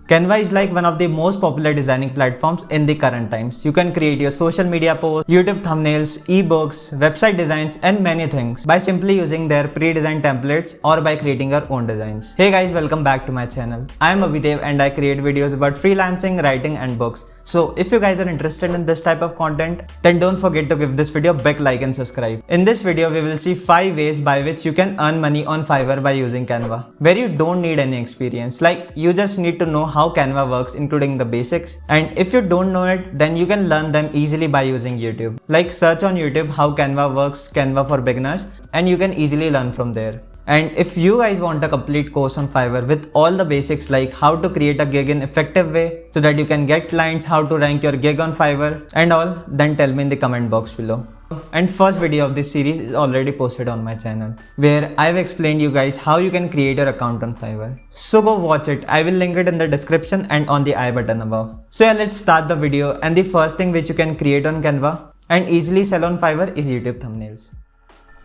Canva is like one of the most popular designing platforms in the current times. You can create your social media posts, YouTube thumbnails, ebooks, website designs and many things by simply using their pre-designed templates or by creating your own designs. Hey guys, welcome back to my channel. I am Abhidev and I create videos about freelancing, writing and books. So if you guys are interested in this type of content, then don't forget to give this video a big like and subscribe. In this video, we will see 5 ways by which you can earn money on Fiverr by using Canva, where you don't need any experience. Like you just need to know how Canva works, including the basics. And if you don't know it, then you can learn them easily by using YouTube. Like search on YouTube how Canva works, Canva for beginners, and you can easily learn from there. And if you guys want a complete course on Fiverr with all the basics like how to create a gig in effective way so that you can get clients, how to rank your gig on Fiverr and all, then tell me in the comment box below. And first video of this series is already posted on my channel, where I've explained you guys how you can create your account on Fiverr. So go watch it. I will link it in the description and on the I button above. So yeah, let's start the video. And the first thing which you can create on Canva and easily sell on Fiverr is YouTube thumbnails.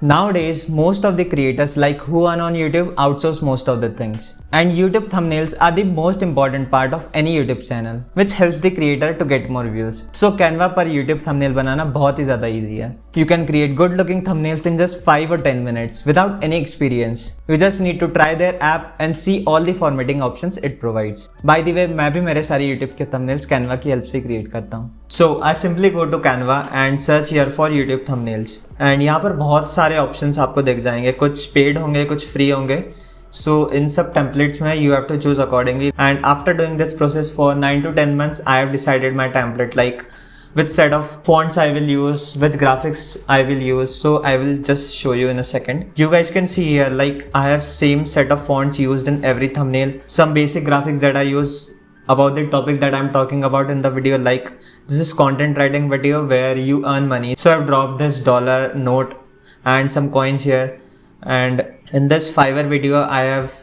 Nowadays, most of the creators like who earn on YouTube outsource most of the things. And YouTube thumbnails are the most important part of any YouTube channel, which helps the creator to get more views. So Canva पर YouTube thumbnail बनाना बहुत ही ज़्यादा easy है. You can create good looking thumbnails in just 5 or 10 minutes without any experience. You just need to try their app and see all the formatting options it provides. By the way, मैं भी मेरे सारे YouTube के thumbnails Canva की help से create करता हूँ. So I simply go to Canva and search here for YouTube thumbnails. And यहाँ पर बहुत सारे options आपको दिख जाएंगे. कुछ paid होंगे, कुछ free होंगे. So in sub templates mein you have to choose accordingly, and after doing this process for 9 to 10 months I have decided my template, like which set of fonts I will use, which graphics I will use. So I will just show you in a second. You guys can see here like I have same set of fonts used in every thumbnail, some basic graphics that I use about the topic that I'm talking about in the video. Like this is content writing video where you earn money. So I've dropped this dollar note and some coins here, and in this Fiverr video, I have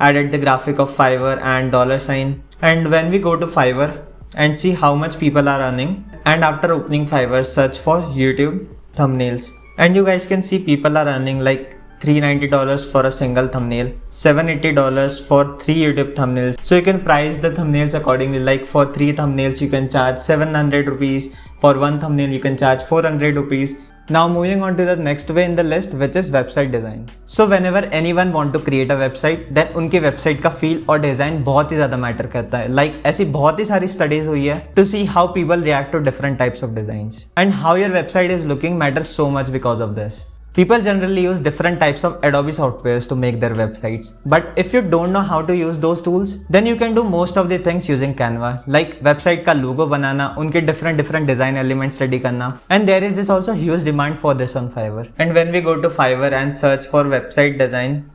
added the graphic of Fiverr and dollar sign. And when we go to Fiverr and see how much people are earning, and after opening Fiverr, search for YouTube thumbnails. And you guys can see people are earning like $390 for a single thumbnail, $780 for 3 YouTube thumbnails. So you can price the thumbnails accordingly. Like for 3 thumbnails, you can charge 700 rupees. For 1 thumbnail, you can charge 400 rupees. Now moving on to the next way in the list, which is website design. So whenever anyone want to create a website, then उनकी website का feel और design बहुत ही ज़्यादा matter करता है. Like ऐसी बहुत ही सारी studies हुई है to see how people react to different types of designs. And how your website is looking matters so much because of this. People generally use different types of Adobe softwares to make their websites. But if you don't know how to use those tools, then you can do most of the things using Canva. Like website का logo बनाना, उनके different design elements ready करना. And there is this also huge demand for this on Fiverr. And when we go to Fiverr and search for website design,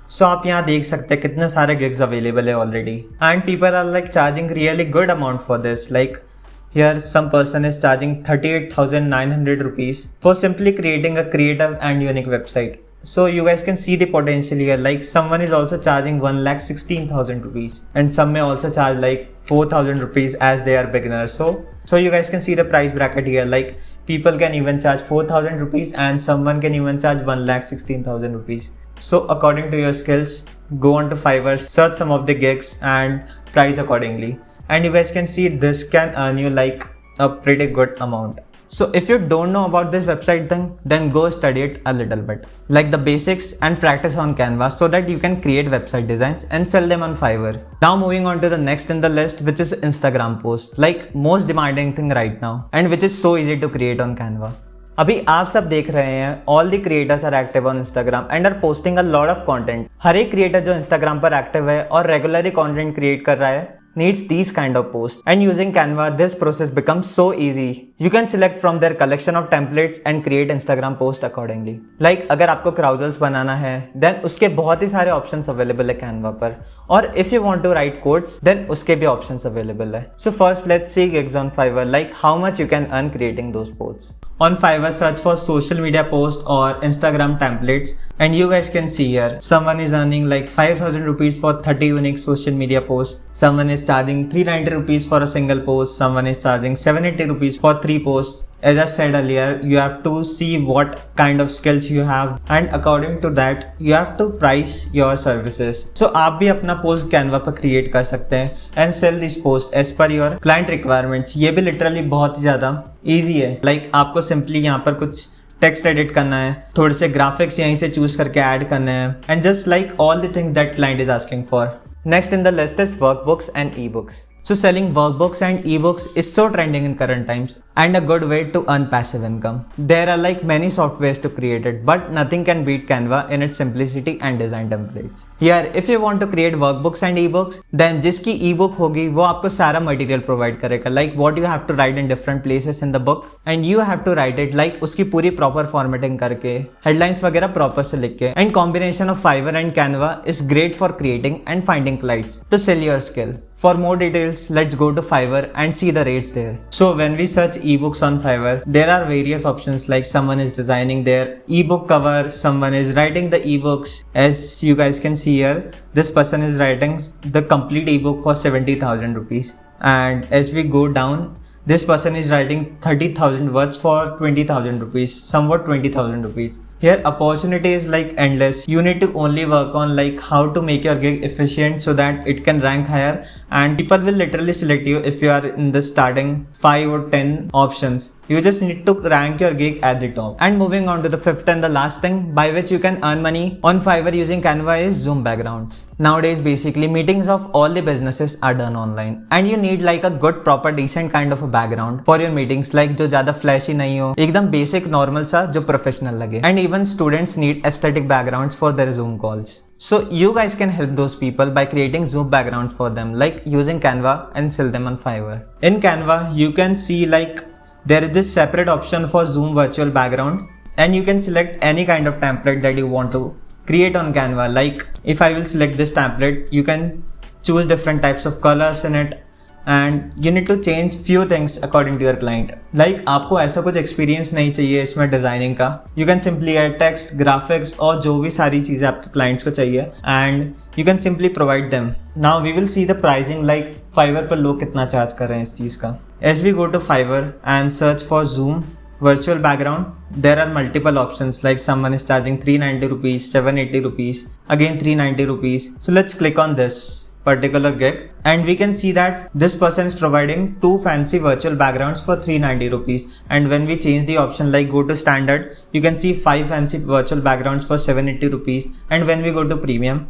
so आप यहाँ देख सकते हैं कितने सारे gigs available है already. And people are like charging really good amount for this. Like here some person is charging 38,900 rupees for simply creating a creative and unique website. So you guys can see the potential here. Like someone is also charging 1,16,000 rupees, and some may also charge like 4,000 rupees as they are beginners. So you guys can see the price bracket here. Like people can even charge 4,000 rupees and someone can even charge 1,16,000 rupees. So according to your skills, go on to Fiverr, search some of the gigs and price accordingly. And you guys can see this can earn you like a pretty good amount. So if you don't know about this website thing, then go study it a little bit, like the basics, and practice on Canva so that you can create website designs and sell them on Fiverr. Now moving on to the next in the list, which is Instagram posts, like most demanding thing right now and which is so easy to create on Canva. अभी आप सब देख रहे हैं all the creators are active on Instagram and are posting a lot of content. हर एक creator जो Instagram पर active है और regularly content create कर रहा है needs these kind of posts. And using Canva, this process becomes so easy. You can select from their collection of templates and create Instagram post accordingly. Like अगर आपको carousels बनाना है, then उसके बहुत ही सारे options available है Canva पर. और if you want to write codes, then उसके भी options available है. So first let's see gigs on Fiverr, like how much you can earn creating those posts. On Fiverr, search for social media posts or Instagram templates, and you guys can see here someone is earning like 5,000 rupees for 30 unique social media posts. Someone is charging 390 rupees for a single post. Someone is charging 780 rupees for 3 posts. As I said earlier, you have to see what kind of skills you have and according to that you have to price your services. So आप भी अपना post Canva पर create कर सकते हैं and sell this post as per your client requirements. ये भी literally बहुत ही ज़्यादा easy है. Like आपको simply यहाँ पर कुछ टेक्स्ट एडिट करना है, थोड़े से ग्राफिक्स यहीं से चूज करके ऐड करने हैं and just like all the things that client is asking for. Next in the list is workbooks and ebooks. So selling workbooks and ebooks is so trending in current times and a good way to earn passive income. There are like many softwares to create it, but nothing can beat Canva in its simplicity and design templates. Here, if you want to create workbooks and ebooks, then जिसकी ebook होगी वो आपको सारा material provide करेगा. Like what you have to write in different places in the book and you have to write it like उसकी पूरी proper formatting करके, headlines वगैरह proper से लिख के. And combination of Fiverr and Canva is great for creating and finding clients to sell your skill. For more details, let's go to Fiverr and see the rates there. So when we search ebooks on Fiverr, there are various options like someone is designing their ebook cover, someone is writing the ebooks. As you guys can see here, this person is writing the complete ebook for 70,000 rupees. And as we go down, this person is writing 30,000 words for 20,000 rupees, somewhat 20,000 rupees. Here opportunity is like endless. You need to only work on like how to make your gig efficient so that it can rank higher and people will literally select you if you are in the starting 5 or 10 options. You just need to rank your gig at the top. And moving on to the fifth and the last thing by which you can earn money on Fiverr using Canva is Zoom backgrounds. Nowadays basically meetings of all the businesses are done online and you need like a good proper decent kind of a background for your meetings, like जो ज़्यादा flashy नहीं हो, एकदम basic normal सा जो professional लगे. And even students need aesthetic backgrounds for their Zoom calls. So you guys can help those people by creating Zoom backgrounds for them, like using Canva and sell them on Fiverr. In Canva you can see like there is this separate option for Zoom virtual background and you can select any kind of template that you want to create on Canva. Like if I will select this template, you can choose different types of colors in it and you need to change few things according to your client. Like आपको ऐसा कुछ experience नहीं चाहिए इसमें designing का, you can simply add text, graphics और जो भी सारी चीज़ें आपके clients को चाहिए and you can simply provide them. Now we will see the pricing like Fiverr पर लोग कितना चार्ज कर रहे हैं इस चीज़ का. As we go to Fiverr and search for Zoom virtual background, there are multiple options like someone is charging 390 rupees, 780 rupees, again 390 rupees. So let's click on this particular gig and we can see that this person is providing 2 fancy virtual backgrounds for 390 rupees. And when we change the option like go to standard, you can see 5 fancy virtual backgrounds for 780 rupees. And when we go to premium,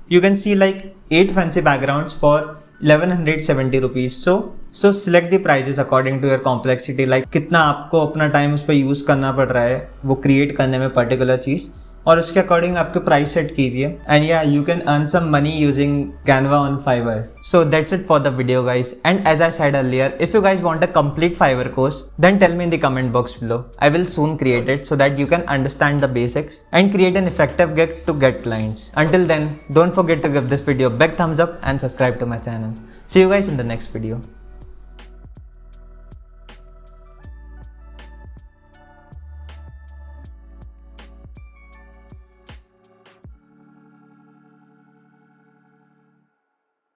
you can see like 8 fancy backgrounds for 1170 rupees. So select the prices according to your complexity, like कितना आपको अपना time उस पर use करना पड़ रहा है वो क्रिएट करने में पर्टिकुलर चीज़, और उसके अकॉर्डिंग आपके प्राइस सेट कीजिए एंड या you can earn some money using Canva on Fiverr. So that's it for the video guys, and as I said earlier, if you guys want a complete Fiverr course then tell me in the comment box below. I will soon create it so that you can understand the basics and create an effective gig to get clients. Until then, don't forget to give this video a big thumbs up and subscribe to my channel. See you guys in the next video.